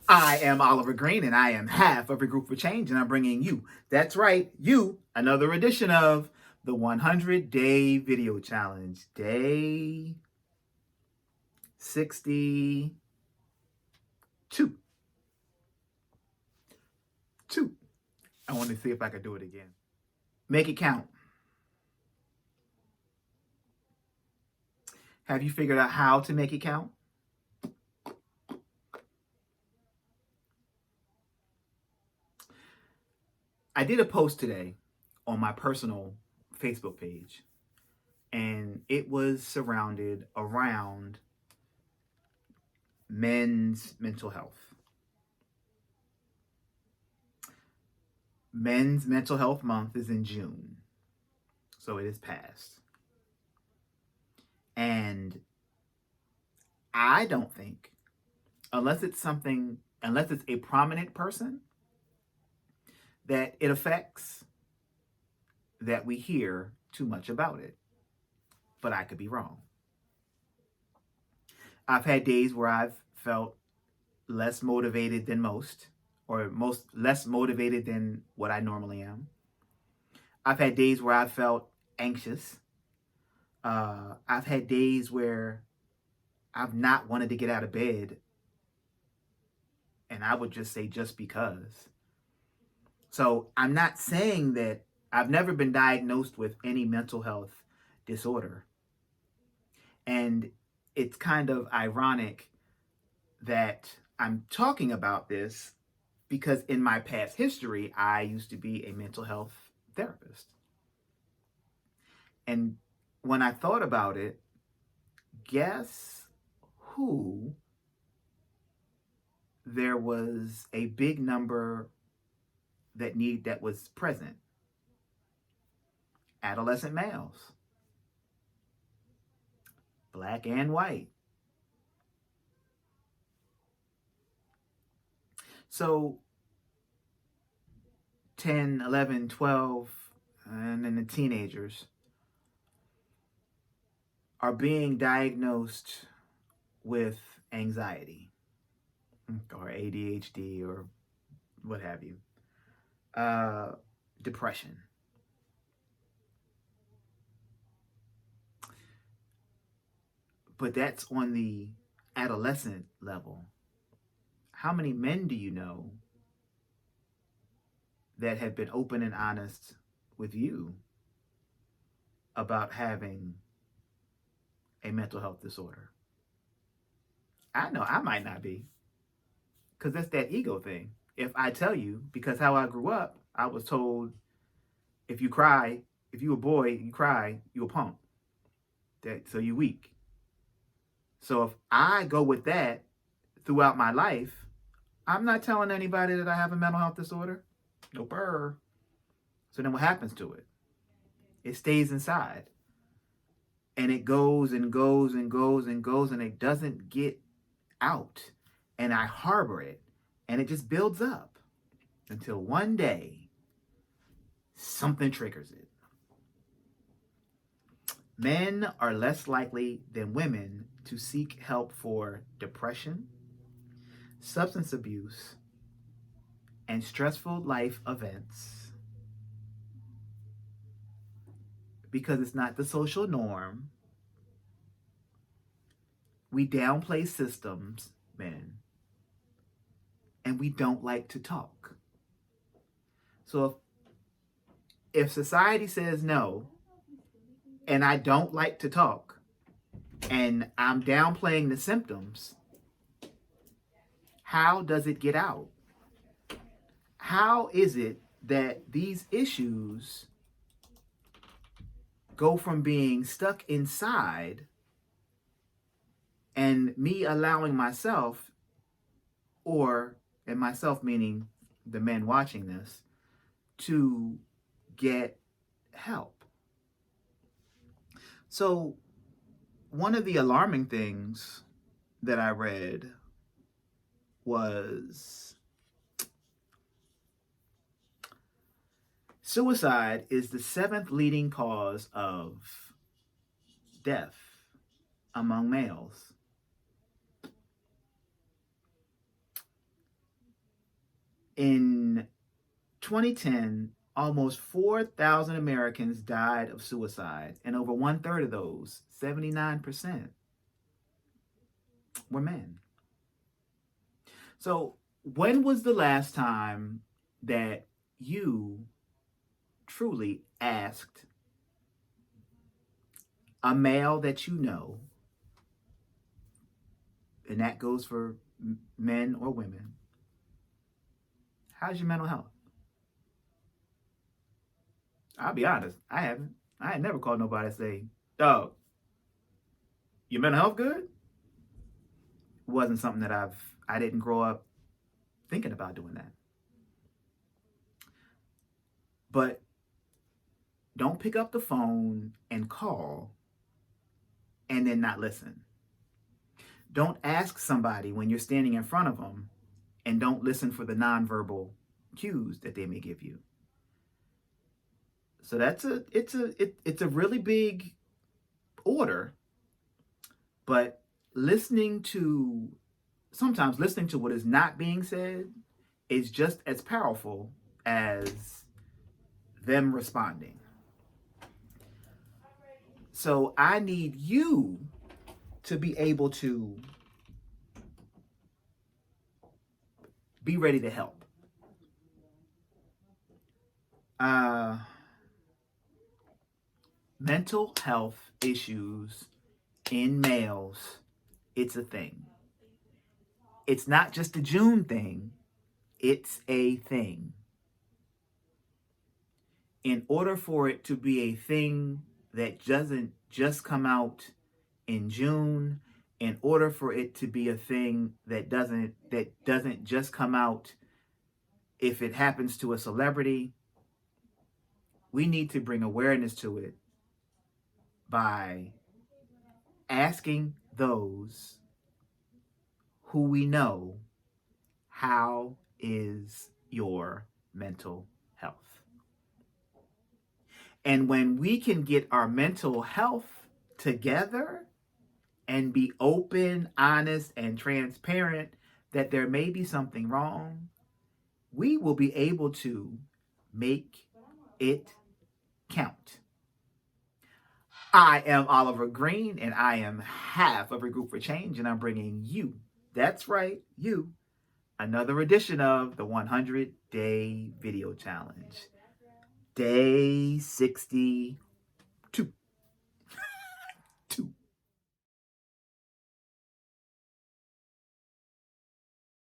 I am Oliver Green, and I am half of a group for change, and I'm bringing you, that's right, you, another edition of the 100-Day Video Challenge, day 62. I want to see if I could do it again. Make it count. Have you figured out how to make it count? I did a post today on my personal Facebook page, and it was surrounded around men's mental health. Men's Mental Health Month is in June, so it is past. And I don't think, unless it's a prominent person that it affects, that we hear too much about it. But I could be wrong. I've had days where I've felt less motivated than most, or less motivated than what I normally am. I've had days where I felt anxious. I've had days where I've not wanted to get out of bed, and I would just say just because. So I'm not saying that I've never been diagnosed with any mental health disorder. And it's kind of ironic that I'm talking about this because in my past history, I used to be a mental health therapist. And when I thought about it, guess who there was a big number that was present? Adolescent males, black and white. So 10, 11, 12, and then the teenagers are being diagnosed with anxiety or ADHD or what have you, depression. But that's on the adolescent level. How many men do you know that have been open and honest with you about having a mental health disorder? I know I might not be, because that's that ego thing. If I tell you, because how I grew up, I was told if you cry, if you a boy, you cry, you a punk. So you weak. So if I go with that throughout my life, I'm not telling anybody that I have a mental health disorder. No burr. So then what happens to it? It stays inside. And it goes and goes and goes and goes, and it doesn't get out. And I harbor it. And it just builds up until one day something triggers it. Men are less likely than women to seek help for depression, substance abuse, and stressful life events because it's not the social norm. We downplay systems, men, and we don't like to talk. So if society says no, and I don't like to talk, and I'm downplaying the symptoms, how does it get out? How is it that these issues go from being stuck inside and me allowing myself, and myself meaning the men watching this, to get help? So one of the alarming things that I read was suicide is the 7th leading cause of death among males. In 2010, almost 4,000 Americans died of suicide, and over 1/3 of those, 79%, were men. So, when was the last time that you truly asked a male that you know, and that goes for men or women, how's your mental health? I'll be honest, I haven't. I had never called nobody and say, dog, your mental health good? It wasn't something that I didn't grow up thinking about doing that. But don't pick up the phone and call and then not listen. Don't ask somebody when you're standing in front of them and don't listen for the nonverbal cues that they may give you. So it's a really big order, but sometimes listening to what is not being said is just as powerful as them responding. So I need you to be able to be ready to help. Mental health issues in males, it's a thing. It's not just a June thing, it's a thing. In order for it to be a thing that doesn't just come out in June, in order for it to be a thing that doesn't just come out if it happens to a celebrity, we need to bring awareness to it by asking those who we know, how is your mental health? And when we can get our mental health together and be open, honest, and transparent that there may be something wrong, we will be able to make it count. I am Oliver Green, and I am half of Regroup for Change, and I'm bringing you, that's right, you, another edition of the 100-Day Video Challenge. Day 61.